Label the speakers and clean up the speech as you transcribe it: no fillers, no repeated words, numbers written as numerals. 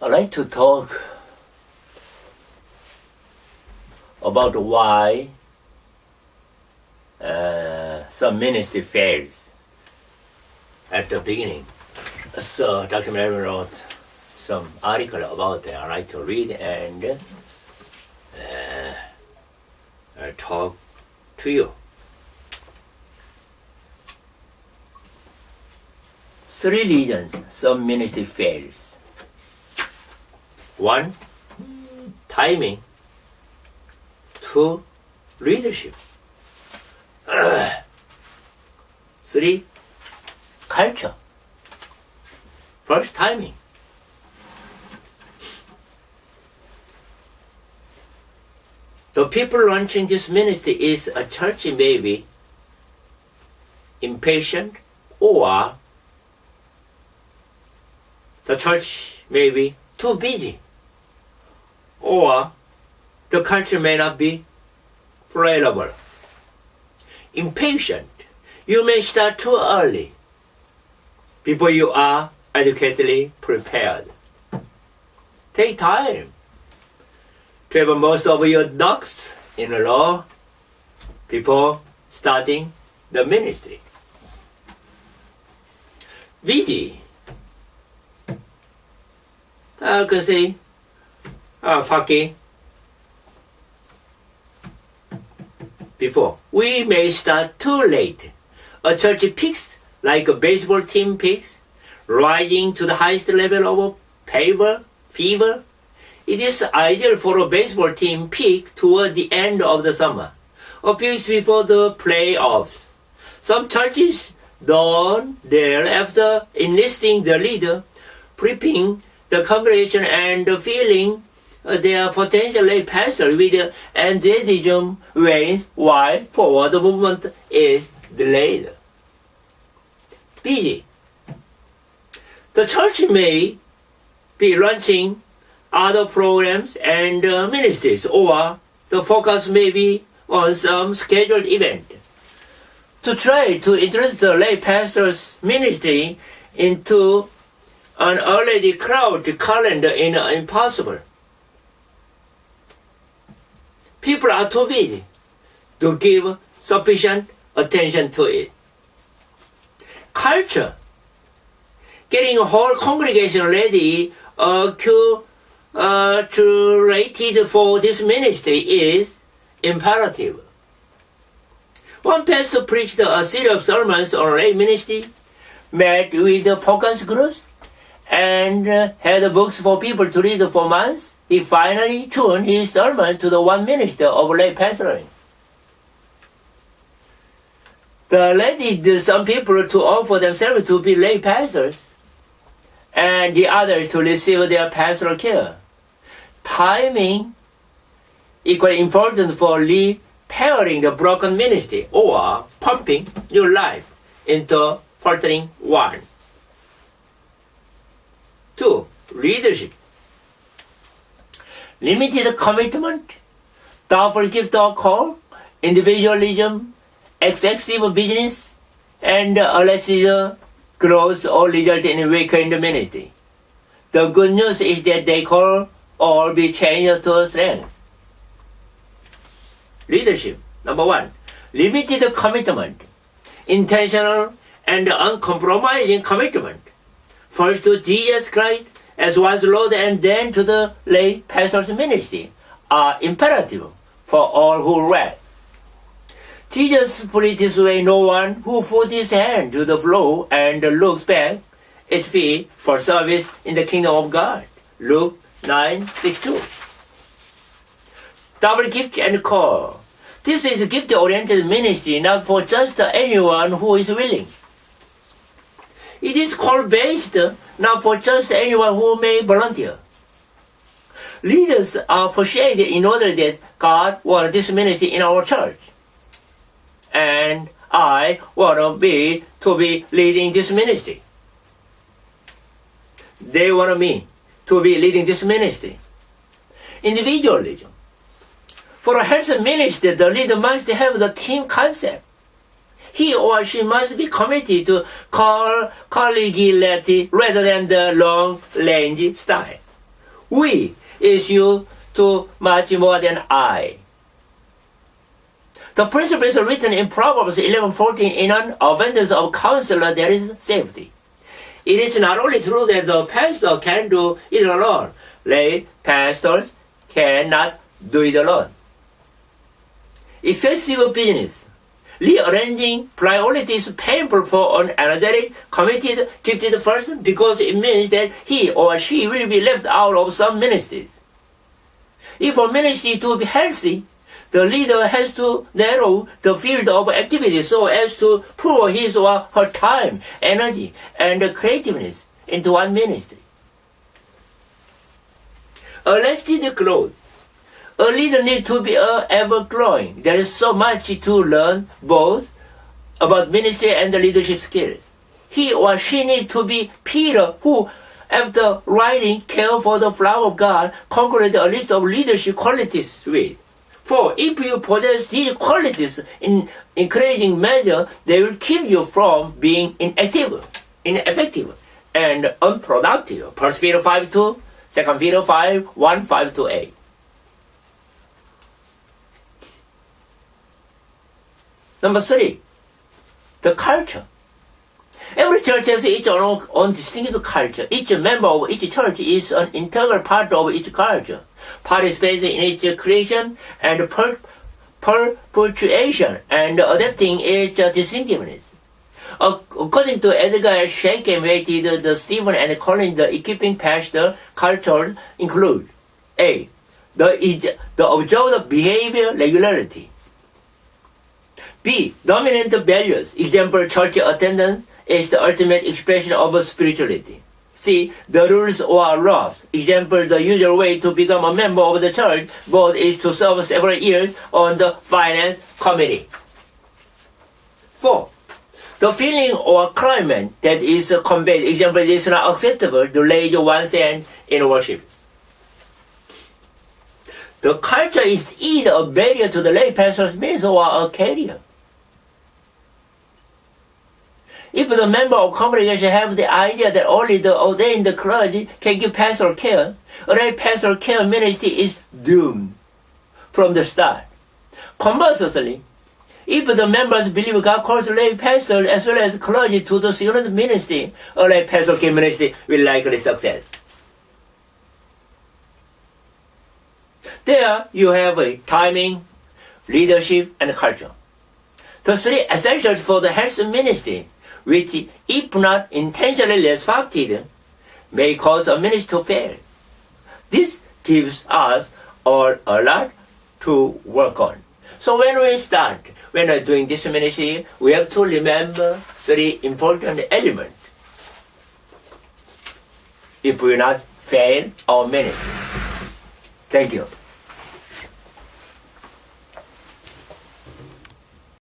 Speaker 1: I'd like to talk about why some ministry fails at the beginning. So Dr. Melvin wrote some article about it. I'd like to read and talk to you. 3 reasons some ministry fails. 1, timing. 2, leadership. 3, culture. First, timing. The people launching this ministry is a church maybe impatient, or the church may be too busy, or the culture may not be available. Impatient. You may start too early before you are adequately prepared. Take time to have most of your ducks in a row before starting the ministry. Busy. I can say, fucking. Before. We may start too late. A church peaks like a baseball team peaks, rising to the highest level of fever. It is ideal for a baseball team peak toward the end of the summer, a few weeks before the playoffs. Some churches dawn there after enlisting the leader, prepping the congregation and filling their potential lay pastor with enthusiasm wanes while forward movement is delayed. Busy. The church may be launching other programs and ministries, or the focus may be on some scheduled event. To try to introduce the lay pastor's ministry into an already crowded calendar is impossible. People are too busy to give sufficient attention to it. Culture. Getting a whole congregation ready, curated for this ministry is imperative. One pastor preached a series of sermons on lay ministry, met with the focus groups, and had books for people to read for months. He finally tuned his sermon to the one minister of lay pastoring. The led some people to offer themselves to be lay pastors, and the others to receive their pastoral care. Timing equally important for repairing the broken ministry or pumping new life into faltering one. 2, leadership. Limited commitment, doubtful gift or call, individualism, excessive business, and alleged growth all result in weakened ministry. The good news is that they could all be changed to strength. Leadership. Number 1, limited commitment, intentional and uncompromising commitment. First to Jesus Christ as one's Lord, and then to the lay pastor's ministry, are imperative for all who read. Jesus put it this way: no one who puts his hand to the floor and looks back is fit for service in the kingdom of God. Luke 9:62. Double gift and call. This is a gift-oriented ministry, not for just anyone who is willing. It is call-based, not for just anyone who may volunteer. Leaders are persuaded in order that God wants this ministry in our church. And I want to be leading this ministry. They want me to be leading this ministry. Individualism. For a health ministry, the leader must have the team concept. He or she must be committed to collegiality rather than the long-range style. We is you to much more than I. The principle is written in Proverbs 11:14, in an abundance of counselor there is safety. It is not only true that the pastor can do it alone. Lay pastors cannot do it alone. Excessive business, rearranging priorities is painful for an energetic, committed, gifted person because it means that he or she will be left out of some ministries. If a ministry to be healthy, the leader has to narrow the field of activity so as to pour his or her time, energy, and creativeness into one ministry. A lasting growth. A leader needs to be ever-growing. There is so much to learn both about ministry and the leadership skills. He or she needs to be Peter, who, after writing Care for the Flower of God, concluded a list of leadership qualities with. For if you possess these qualities in encouraging measure, they will keep you from being ineffective, and unproductive. 1 Peter 5:2, 2 Peter 5:1, 5-8. Number 3, the culture. Every church has its own distinctive culture. Each member of each church is an integral part of each culture, participating in its creation and perpetuation and adapting its distinctiveness. According to Edgar Shaken, rated the Stephen and Colin, the equipping pastor culture include: A. The observed behavior regularity. B. Dominant values. Example, church attendance is the ultimate expression of spirituality. C. The rules or laws. Example, the usual way to become a member of the church board is to serve several years on the finance committee. 4. The feeling or climate that is conveyed. Example, it is not acceptable to raise one's hand in worship. The culture is either a barrier to the lay pastor's ministry or a carrier. If the member of congregation have the idea that only the ordained clergy can give pastoral care, a lay pastoral care ministry is doomed from the start. Conversely, if the members believe God calls lay pastors as well as clergy to the synod ministry, a lay pastoral care ministry will likely success. There you have a timing, leadership, and culture. The 3 essentials for the health ministry, which, if not intentionally respected, may cause a ministry to fail. This gives us all a lot to work on. So when we're doing this ministry, we have to remember 3 important elements if we not fail our ministry. Thank you.